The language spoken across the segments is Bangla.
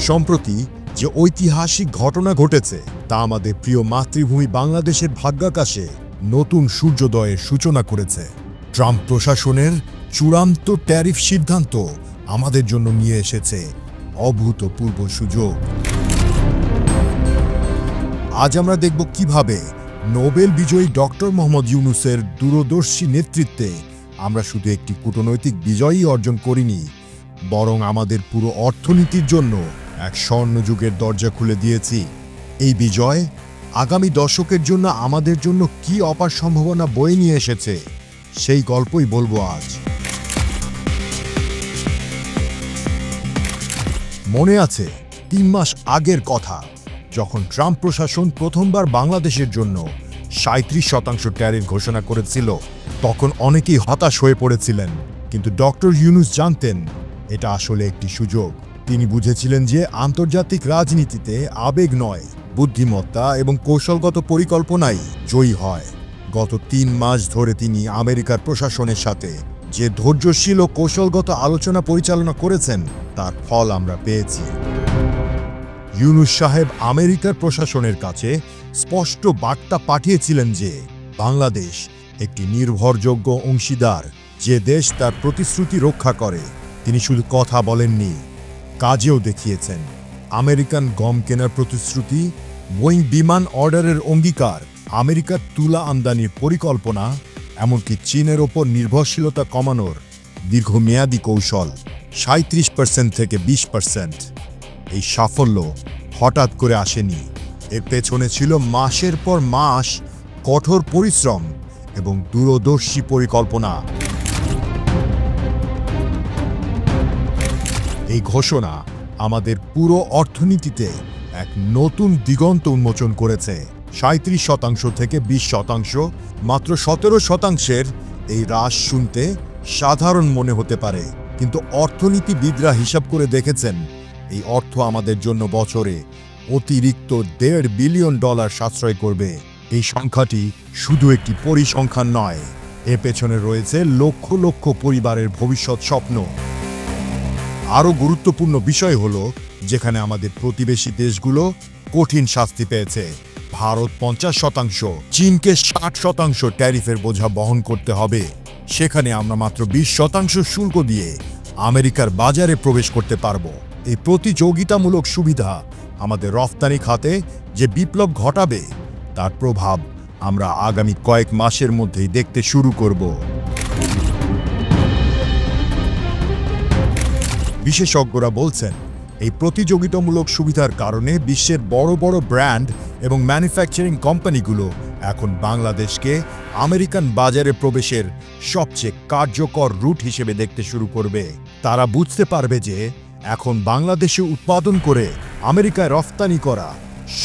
সম্প্রতি যে ঐতিহাসিক ঘটনা ঘটেছে তা আমাদের প্রিয় মাতৃভূমি বাংলাদেশের ভাগ্যাকাশে নতুন সূর্যোদয়ের সূচনা করেছে। ট্রাম্প প্রশাসনের চূড়ান্ত ট্যারিফ সিদ্ধান্ত আমাদের জন্য নিয়ে এসেছে অভূতপূর্ব সুযোগ। আজ আমরা দেখব কিভাবে নোবেল বিজয়ী ডক্টর মোহাম্মদ ইউনূসের দূরদর্শী নেতৃত্বে আমরা শুধু একটি কূটনৈতিক বিজয়ই অর্জন করিনি, বরং আমাদের পুরো অর্থনীতির জন্য এক স্বর্ণযুগের দরজা খুলে দিয়েছি। এই বিজয় আগামী দশকের জন্য আমাদের জন্য কি অপার সম্ভাবনা বয়ে নিয়ে এসেছে সেই গল্পই বলবো আজ। মনে আছে ৩ মাস আগের কথা, যখন ট্রাম্প প্রশাসন প্রথমবার বাংলাদেশের জন্য ৩৭% ট্যারিফ ঘোষণা করেছিল, তখন অনেকেই হতাশ হয়ে পড়েছিলেন। কিন্তু ডক্টর ইউনূস জানতেন এটা আসলে একটি সুযোগ। তিনি বুঝেছিলেন যে আন্তর্জাতিক রাজনীতিতে আবেগ নয়, বুদ্ধিমত্তা এবং কৌশলগত পরিকল্পনাই জয়ী হয়। গত ৩ মাস ধরে তিনি আমেরিকার প্রশাসনের সাথে যে ধৈর্যশীল ও কৌশলগত আলোচনা পরিচালনা করেছেন তার ফল আমরা পেয়েছি। ইউনূস সাহেব আমেরিকার প্রশাসনের কাছে স্পষ্ট বার্তা পাঠিয়েছিলেন যে বাংলাদেশ একটি নির্ভরযোগ্য অংশীদার, যে দেশ তার প্রতিশ্রুতি রক্ষা করে। তিনি শুধু কথা বলেননি, কাজেও দেখিয়েছেন। আমেরিকান গম কেনার প্রতিশ্রুতি, বোয়িং বিমান অর্ডারের অঙ্গীকার, আমেরিকার তুলা আমদানির পরিকল্পনা, এমনকি চীনের ওপর নির্ভরশীলতা কমানোর দীর্ঘমেয়াদী কৌশল ৩৭% থেকে ২০%। এই সাফল্য হঠাৎ করে আসেনি, এর পেছনে ছিল মাসের পর মাস কঠোর পরিশ্রম এবং দূরদর্শী পরিকল্পনা। এই ঘোষণা আমাদের পুরো অর্থনীতিতে এক নতুন দিগন্ত উন্মোচন করেছে। ৩৭% থেকে ২০%, মাত্র ১৭%-এর এই হ্রাস শুনতে সাধারণ মনে হতে পারে, কিন্তু অর্থনীতিবিদরা হিসাব করে দেখেছেন এই অর্থ আমাদের জন্য বছরে অতিরিক্ত $১.৫ বিলিয়ন সাশ্রয় করবে। এই সংখ্যাটি শুধু একটি পরিসংখ্যান নয়, এর পেছনে রয়েছে লক্ষ লক্ষ পরিবারের ভবিষ্যৎ স্বপ্ন। আরও গুরুত্বপূর্ণ বিষয় হলো, যেখানে আমাদের প্রতিবেশী দেশগুলো কঠিন শাস্তি পেয়েছে, ভারত ৫০%, চীনকে ৬০% ট্যারিফের বোঝা বহন করতে হবে, সেখানে আমরা মাত্র ২০% শুল্ক দিয়ে আমেরিকার বাজারে প্রবেশ করতে পারব। এই প্রতিযোগিতামূলক সুবিধা আমাদের রফতানি খাতে যে বিপ্লব ঘটাবে তার প্রভাব আমরা আগামী কয়েক মাসের মধ্যেই দেখতে শুরু করব। বিশেষজ্ঞরা বলছেন এই প্রতিযোগিতামূলক সুবিধার কারণে বিশ্বের বড় বড় ব্র্যান্ড এবং ম্যানুফ্যাকচারিং কোম্পানিগুলো এখন বাংলাদেশকে আমেরিকান বাজারে প্রবেশের সবচেয়ে কার্যকর রুট হিসেবে দেখতে শুরু করবে। তারা বুঝতে পারবে যে এখন বাংলাদেশে উৎপাদন করে আমেরিকায় রফতানি করা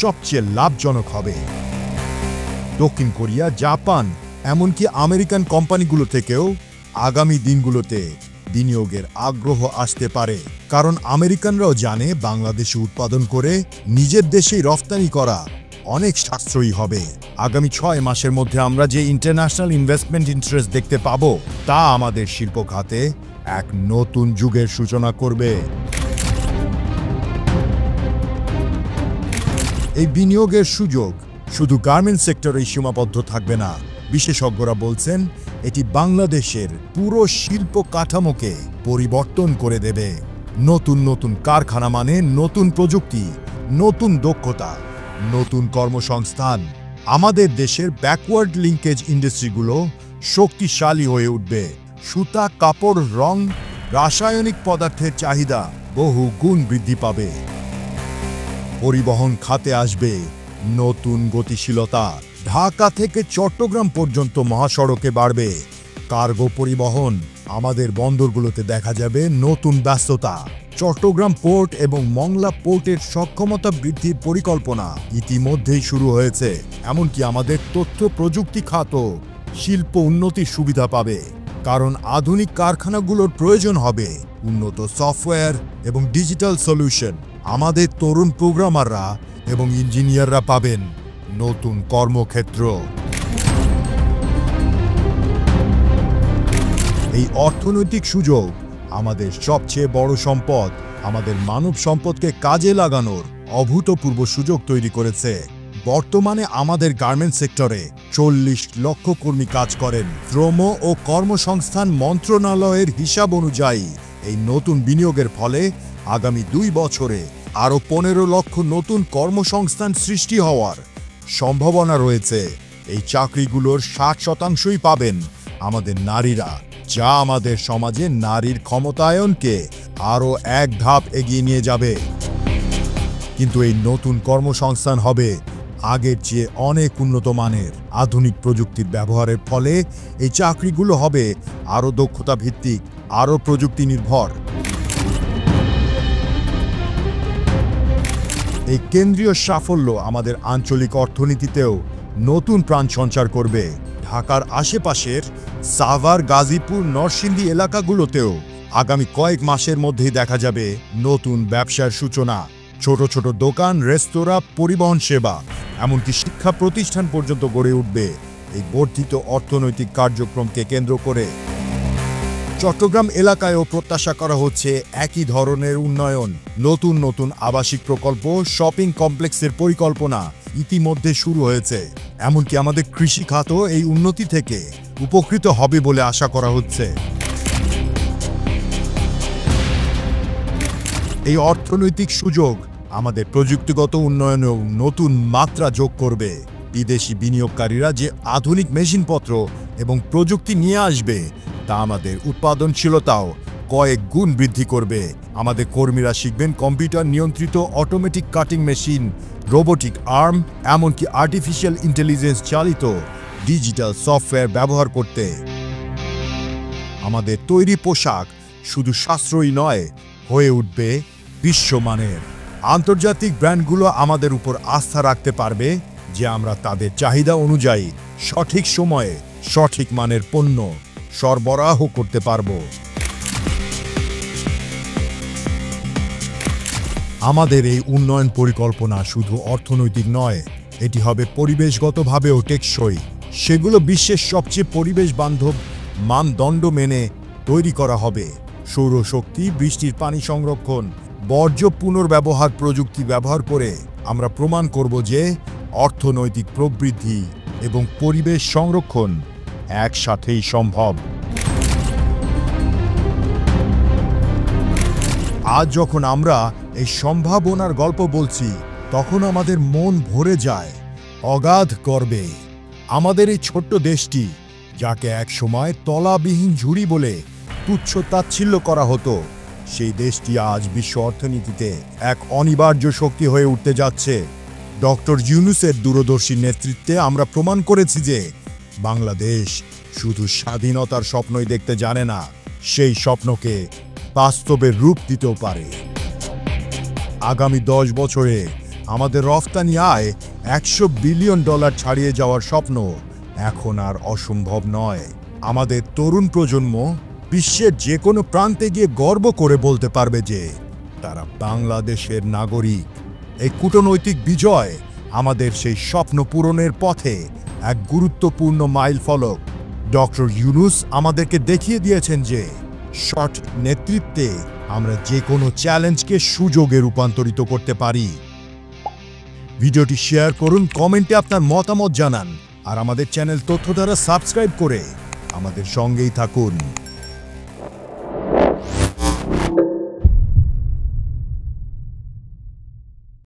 সবচেয়ে লাভজনক হবে। দক্ষিণ কোরিয়া, জাপান, এমনকি আমেরিকান কোম্পানিগুলো থেকেও আগামী দিনগুলোতে বিনিয়োগের আগ্রহ আসতে পারে, কারণ আমেরিকানরাও জানে বাংলাদেশে উৎপাদন করে নিজের দেশেই রফতানি করা অনেক সাশ্রয়ী হবে। আগামী ৬ মাসের মধ্যে আমরা যে ইন্টারন্যাশনাল ইনভেস্টমেন্ট ইন্টারেস্ট দেখতে পাবো তা আমাদের শিল্প খাতে এক নতুন যুগের সূচনা করবে। এই বিনিয়োগের সুযোগ শুধু গার্মেন্টস সেক্টরেই সীমাবদ্ধ থাকবে না। বিশেষজ্ঞরা বলছেন এটি বাংলাদেশের পুরো শিল্প কাঠামোকে পরিবর্তন করে দেবে। নতুন নতুন কারখানা মানে নতুন প্রযুক্তি, নতুন দক্ষতা, নতুন কর্মসংস্থান। আমাদের দেশের ব্যাকওয়ার্ড লিঙ্কেজ ইন্ডাস্ট্রিগুলো শক্তিশালী হয়ে উঠবে। সুতা, কাপড়, রং, রাসায়নিক পদার্থের চাহিদা বহু গুণ বৃদ্ধি পাবে। পরিবহন খাতে আসবে নতুন গতিশীলতা। ঢাকা থেকে চট্টগ্রাম পর্যন্ত মহাসড়কে বাড়বে কার্গো পরিবহন। আমাদের বন্দরগুলোতে দেখা যাবে নতুন ব্যস্ততা। চট্টগ্রাম পোর্ট এবং মংলা পোর্টের সক্ষমতা বৃদ্ধির পরিকল্পনা ইতিমধ্যেই শুরু হয়েছে। এমনকি আমাদের তথ্য প্রযুক্তি খাতও শিল্প উন্নতির সুবিধা পাবে, কারণ আধুনিক কারখানাগুলোর প্রয়োজন হবে উন্নত সফটওয়্যার এবং ডিজিটাল সলিউশন। আমাদের তরুণ প্রোগ্রামাররা এবং ইঞ্জিনিয়াররা পাবেন নতুন কর্মক্ষেত্র। এই অর্থনৈতিক সুযোগ আমাদের সবচেয়ে বড় সম্পদ আমাদের মানব সম্পদকে কাজে লাগানোর অভূতপূর্ব সুযোগ তৈরি করেছে। বর্তমানে আমাদের গার্মেন্টস সেক্টরে 40 লক্ষ কর্মী কাজ করেন। শ্রম ও কর্মসংস্থান মন্ত্রণালয়ের হিসাব অনুযায়ী এই নতুন বিনিয়োগের ফলে আগামী 2 বছরে আরও 15 লক্ষ নতুন কর্মসংস্থান সৃষ্টি হওয়ার সম্ভাবনা রয়েছে। এই চাকরিগুলোর 60%ই পাবেন আমাদের নারীরা, যা আমাদের সমাজে নারীর ক্ষমতায়নকে আরও এক ধাপ এগিয়ে নিয়ে যাবে। কিন্তু এই নতুন কর্মসংস্থান হবে আগের চেয়ে অনেক উন্নত মানের। আধুনিক প্রযুক্তির ব্যবহারের ফলে এই চাকরিগুলো হবে আরও দক্ষতা ভিত্তিক, আরও প্রযুক্তি নির্ভর। এই কেন্দ্রীয় সাফল্য আমাদের আঞ্চলিক অর্থনীতিতেও নতুন প্রাণ সঞ্চার করবে। ঢাকার আশেপাশের সাভার, গাজীপুর, নরসিংদী এলাকাগুলোতেও আগামী কয়েক মাসের মধ্যেই দেখা যাবে নতুন ব্যবসার সূচনা। ছোট ছোট দোকান, রেস্তোরাঁ, পরিবহন সেবা, এমনকি শিক্ষা প্রতিষ্ঠান পর্যন্ত গড়ে উঠবে এই বর্ধিত অর্থনৈতিক কার্যক্রমকে কেন্দ্র করে। চট্টগ্রাম এলাকায়ও প্রত্যাশা করা হচ্ছে একই ধরনের উন্নয়ন। নতুন নতুন আবাসিক প্রকল্প, শপিং কমপ্লেক্সের পরিকল্পনা ইতিমধ্যে শুরু হয়েছে। এমনকি আমাদের কৃষি খাতও এই উন্নতি থেকে উপকৃত হবে বলে আশা করা হচ্ছে। এই অর্থনৈতিক সুযোগ আমাদের প্রযুক্তিগত উন্নয়নেও নতুন মাত্রা যোগ করবে। বিদেশি বিনিয়োগকারীরা যে আধুনিক মেশিনপত্র এবং প্রযুক্তি নিয়ে আসবে, তা আমাদের উৎপাদনশীলতাও কয়েক গুণ বৃদ্ধি করবে। আমাদের কর্মীরা শিখবেন কম্পিউটার নিয়ন্ত্রিত automatic cutting machine, robotic arm, এমনকি আর্টিফিশিয়াল ইন্টেলিজেন্স চালিত ডিজিটাল সফটওয়্যার ব্যবহার করতে। আমাদের তৈরি পোশাক শুধু সাশ্রয়ী নয়, হয়ে উঠবে বিশ্বমানের। আন্তর্জাতিক ব্র্যান্ডগুলো আমাদের উপর আস্থা রাখতে পারবে যে আমরা তাদের চাহিদা অনুযায়ী সঠিক সময়ে সঠিক মানের পণ্য সরবরাহ করতে পারব। আমাদের এই উন্নয়ন পরিকল্পনা শুধু অর্থনৈতিক নয়, এটি হবে পরিবেশগতভাবেও টেকসই। সেগুলো বিশ্বের সবচেয়ে পরিবেশ বান্ধব মানদণ্ড মেনে তৈরি করা হবে। সৌরশক্তি, বৃষ্টির পানি সংরক্ষণ, বর্জ্য পুনর্ব্যবহার প্রযুক্তি ব্যবহার করে আমরা প্রমাণ করব যে অর্থনৈতিক প্রবৃদ্ধি এবং পরিবেশ সংরক্ষণ একসাথেই সম্ভব। আজ যখন আমরা এই সম্ভাবনার গল্প বলছি, তখন আমাদের মন ভরে যায় অগাধ গর্বে। আমাদের এই ছোট্ট দেশটি, যাকে একসময় তলাবিহীন ঝুড়ি বলে তুচ্ছ তাচ্ছিল্য করা হতো, সেই দেশটি আজ বিশ্ব অর্থনীতিতে এক অনিবার্য শক্তি হয়ে উঠতে যাচ্ছে। ডক্টর ইউনূসের দূরদর্শী নেতৃত্বে আমরা প্রমাণ করেছি যে বাংলাদেশ শুধু স্বাধীনতার স্বপ্নই দেখতে জানে না, সেই স্বপ্নকে বাস্তবের রূপ দিতেও পারে। আগামী 10 বছরে আমাদের রফতানি আয় $100 বিলিয়ন ছাড়িয়ে যাওয়ার স্বপ্ন এখন আর অসম্ভব নয়। আমাদের তরুণ প্রজন্ম বিশ্বের যে কোনো প্রান্তে গিয়ে গর্ব করে বলতে পারবে যে তারা বাংলাদেশের নাগরিক। এই কূটনৈতিক বিজয় আমাদের সেই স্বপ্ন পূরণের পথে এক গুরুত্বপূর্ণ মাইলফলক। ডক্টর ইউনূস আমাদেরকে দেখিয়ে দিয়েছেন যে সঠিক নেতৃত্বে আমরা যে কোনো চ্যালেঞ্জকে সুযোগে রূপান্তরিত করতে পারি। ভিডিওটি শেয়ার করুন, কমেন্টে আপনার মতামত জানান, আর আমাদের চ্যানেল তথ্য দ্বারা সাবস্ক্রাইব করে আমাদের সঙ্গেই থাকুন।